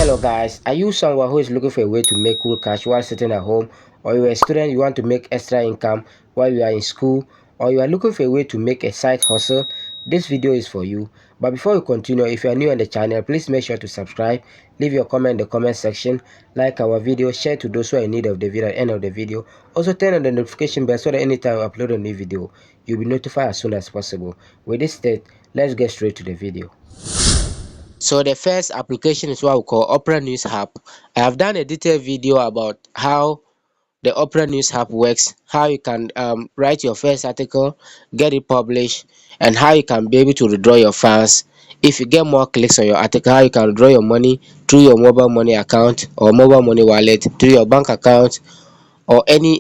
Hello guys, are you someone who is looking for a way to make cool cash while sitting at home, or you're a student you want to make extra income while you are in school, or you are looking for a way to make a side hustle? This video is for you. But before we continue, if you are new on the channel, please make sure to subscribe, leave your comment in the comment section, like our video, share to those who are in need of the video at the end of the video. Also turn on the notification bell so that anytime we upload a new video, you'll be notified as soon as possible. With this said, let's get straight to the video. So the first application is what we call Opera News App. I have done a detailed video about how the Opera News App works, how you can write your first article, get it published, and how you can be able to withdraw your funds. If you get more clicks on your article, how you can withdraw your money through your mobile money account or mobile money wallet, through your bank account, or any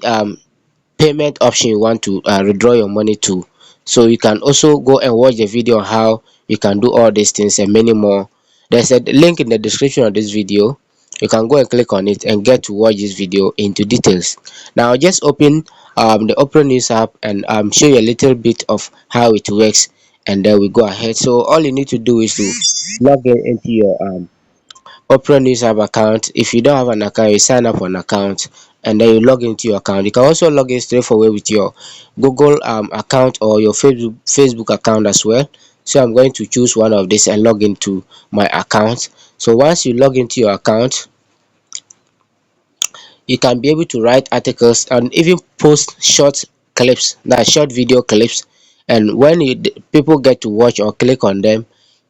payment option you want to withdraw your money to. So you can also go and watch the video on how you can do all these things and many more. There's a link in the description of this video. You can go and click on it and get to watch this video into details. Now just open the Opera News app and show you a little bit of how it works, and then we go ahead. So all you need to do is to log in into your Opera News app account. If you don't have an account, you sign up for an account and then you log into your account. You can also log in straightforward with your Google account or your Facebook account as well. So I'm going to choose one of these and log into my account. So once you log into your account, you can be able to write articles and even post short clips, that short video clips. And when people get to watch or click on them,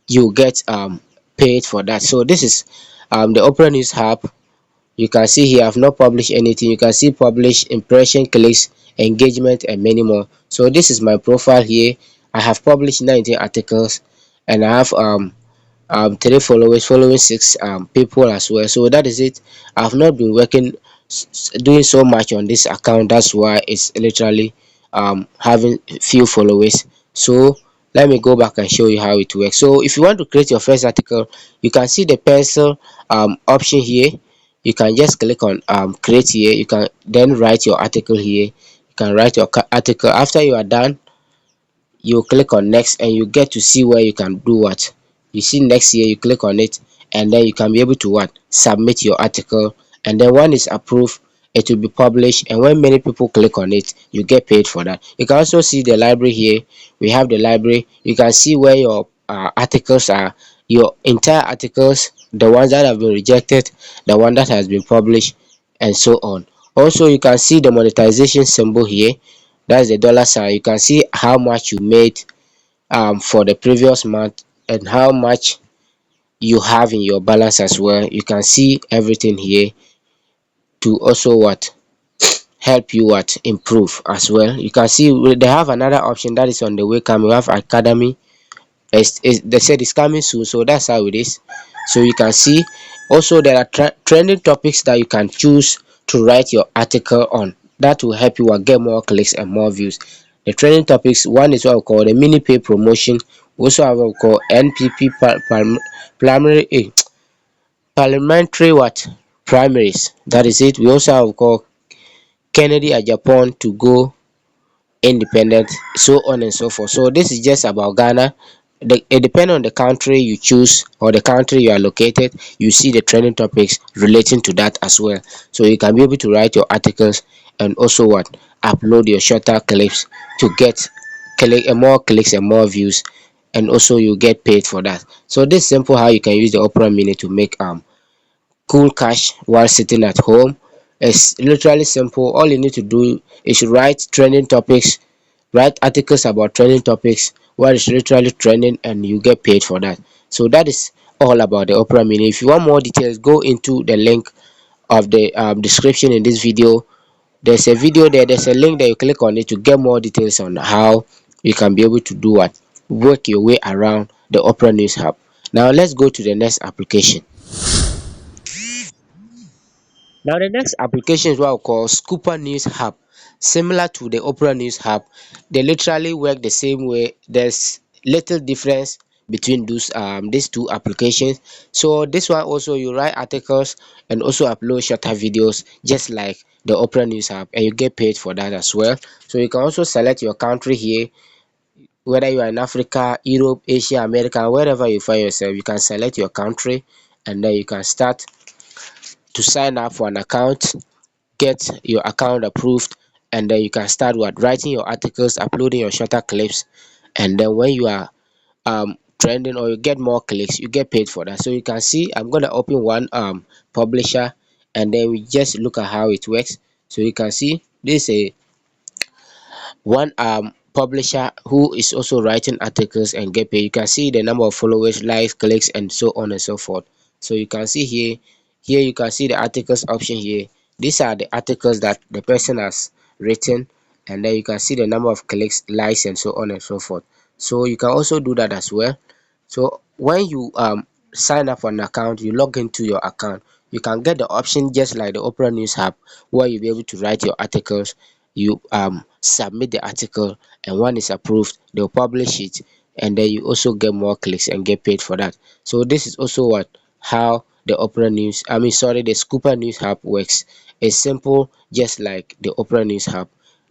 you get paid for that. So this is the Opera News app. You can see here I've not published anything. You can see publish, impression, clicks, engagement, and many more. So this is my profile here. I have published 19 articles and I have 3 followers following 6 people as well. So that is it. I've not been working doing so much on this account. That's why it's literally having few followers. So let me go back and show you how it works. So if you want to create your first article, you can see the pencil option here. You can just click on create here. You can then write your article here. You can write your article. After you are done, you click on next and you get to see where you can do what. You see next here, you click on it and then you can be able to what, submit your article, and then when it's approved, it will be published, and when many people click on it, you get paid for that. You can also see the library here. We have the library. You can see where your articles are, your entire articles, the ones that have been rejected, the one that has been published, and so on. Also you can see the monetization symbol here. That's the dollar sign. You can see how much you made for the previous month and how much you have in your balance as well. You can see everything here to also what, help you what, improve as well. You can see they have another option that is on the way coming. We have academy. They said it's coming soon, so that's how it is. So you can see also there are trending topics that you can choose to write your article on. That will help you get more clicks and more views. The trending topics, one is what we call the mini pay promotion. We also have what we call NPP primary parliamentary what, primaries. That is it. We also have what we call Kennedy at Japan to go independent, so on and so forth. So this is just about Ghana. It depends on the country you choose or the country you are located. You see the trending topics relating to that as well. So you can be able to write your articles and also what, upload your shorter clips to get more clicks and more views, and also you get paid for that. So this is simple how you can use the Opera Mini to make cool cash while sitting at home. It's literally simple. All you need to do is write trending topics, write articles about trending topics what is literally trending, and you get paid for that. So that is all about the Opera Mini. If you want more details, go into the link of the description in this video. There's a video there, there's a link that you click on it to get more details on how you can be able to do what, work your way around the Opera News Hub. Now let's go to the next application. Now the next application is what we call Scooper News Hub. Similar to the Opera News Hub, they literally work the same way. There's little difference between these two applications. So this one also, you write articles and also upload shorter videos just like the Opera News Hub, and you get paid for that as well. So you can also select your country here, whether you are in Africa, Europe, Asia, America, wherever you find yourself. You can select your country and then you can start to sign up for an account, get your account approved, and then you can start what writing your articles, uploading your shorter clips, and then when you are trending or you get more clicks, you get paid for that. So you can see I'm gonna open one publisher, and then we just look at how it works. So you can see this is a one publisher who is also writing articles and get paid. You can see the number of followers, likes, clicks, and so on and so forth. So you can see here you can see the articles option here. These are the articles that the person has written, and then you can see the number of clicks, likes, and so on and so forth. So you can also do that as well. So when you sign up for an account, you log into your account, you can get the option just like the Opera News app, where you'll be able to write your articles. You submit the article, and when it's approved, they'll publish it, and then you also get more clicks and get paid for that. So this is also what how the Opera News, I mean sorry, the Scooper News app works. It's simple, just like the Opera News app.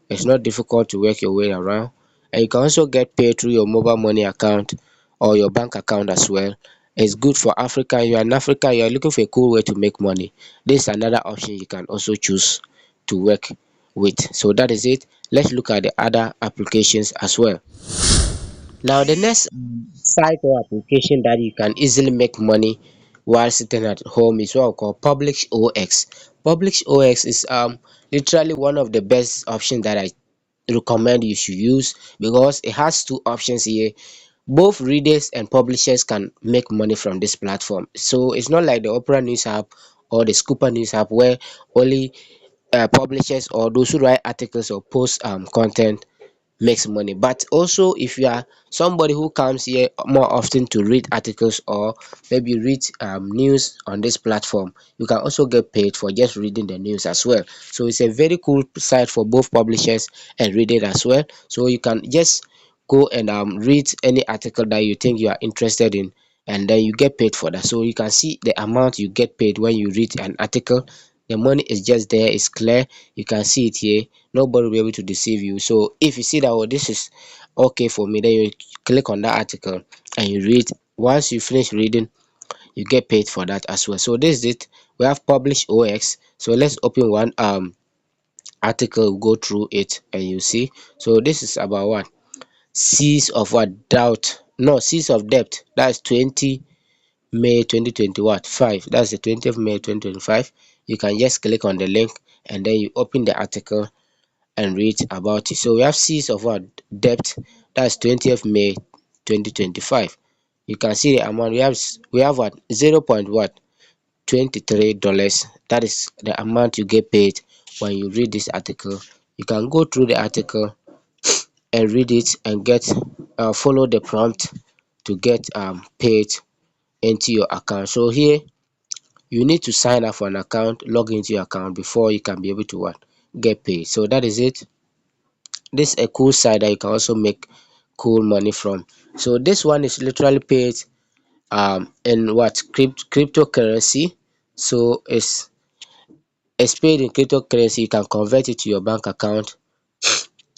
It's not difficult to work your way around, and you can also get paid through your mobile money account or your bank account as well. It's good for Africa. You are in Africa, you are looking for a cool way to make money. This is another option you can also choose to work with. So that is it. Let's look at the other applications as well. Now the next site or application that you can easily make money while sitting at home is what we call Publish OX. Publish OX is literally one of the best options that I recommend you should use, because it has two options here. Both readers and publishers can make money from this platform. So it's not like the Opera News app or the Scooper News app, where only publishers or those who write articles or post content makes money. But also, if you are somebody who comes here more often to read articles, or maybe read news on this platform, you can also get paid for just reading the news as well. So it's a very cool site for both publishers and readers as well. So you can just go and read any article that you think you are interested in, and then you get paid for that. So you can see the amount you get paid when you read an article. The money is just there, it's clear, you can see it here. Nobody will be able to deceive you. So if you see that, oh, this is okay for me, then you click on that article and you read. Once you finish reading, you get paid for that as well. So this is it. We have Publish OX. So let's open one article, go through it, and you see. So this is about what? Seas of what? Doubt. No, Seas of Depth. That's 20 May 2020 what? 5. That's the 20th May 2025. You can just click on the link, and then you open the article and read about it. So we have Seas of what? Depth. That's 20th May 2025. You can see the amount. We have what? 0 point what? $23. That is the amount you get paid when you read this article. You can go through the article and read it and get follow the prompt to get paid into your account. So here you need to sign up for an account, log into your account before you can be able to what? Get paid. So that is it. This is a cool site that you can also make cool money from. So this one is literally paid in what? Cryptocurrency. So it's paid in cryptocurrency. You can convert it to your bank account.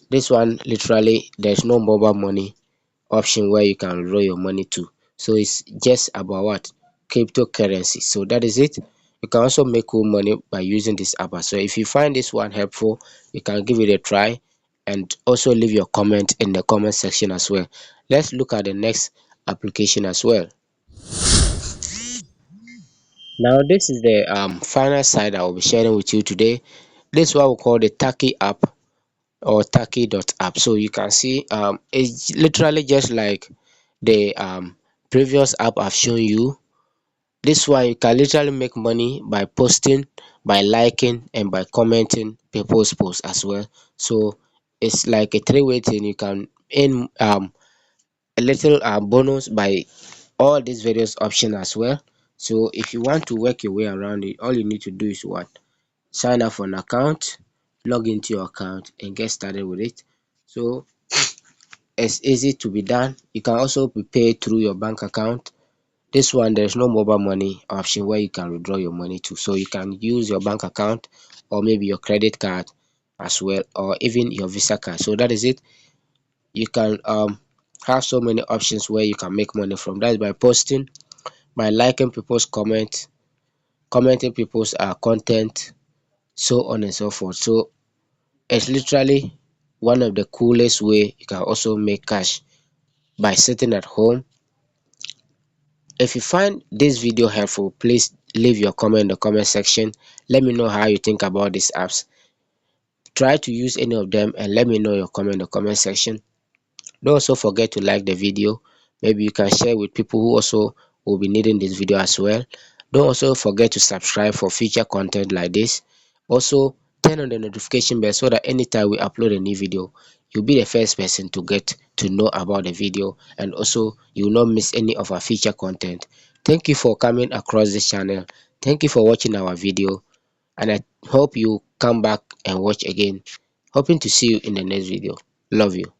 This one literally there's no mobile money option where you can roll your money to. So it's just about what? Cryptocurrency. So that is it. You can also make cool money by using this app. So if you find this one helpful, you can give it a try, and also leave your comment in the comment section as well. Let's look at the next application as well. Now this is the final site I will be sharing with you today. This is what we call the Taki app, or Taki.app. So you can see it's literally just like the previous app I've shown you. This one you can literally make money by posting, by liking, and by commenting people's posts as well. So it's like a three-way thing. You can earn a little bonus by all these various options as well. So if you want to work your way around it, all you need to do is what? Sign up for an account, log into your account, and get started with it. So it's easy to be done. You can also be paid through your bank account. This one, there's no mobile money option where you can withdraw your money to. So you can use your bank account, or maybe your credit card as well, or even your Visa card. So that is it. You can have so many options where you can make money from. That is by posting, by liking people's comment, commenting people's content, so on and so forth. So it's literally one of the coolest way you can also make cash by sitting at home. If you find this video helpful, please leave your comment in the comment section. Let me know how you think about these apps. Try to use any of them and let me know your comment in the comment section. Don't also forget to like the video. Maybe you can share with people who also will be needing this video as well. Don't also forget to subscribe for future content like this. Also, turn on the notification bell so that anytime we upload a new video, you'll be the first person to get to know about the video, and also you will not miss any of our future content. Thank you for coming across this channel. Thank you for watching our video, and I hope you come back and watch again. Hoping to see you in the next video. Love you.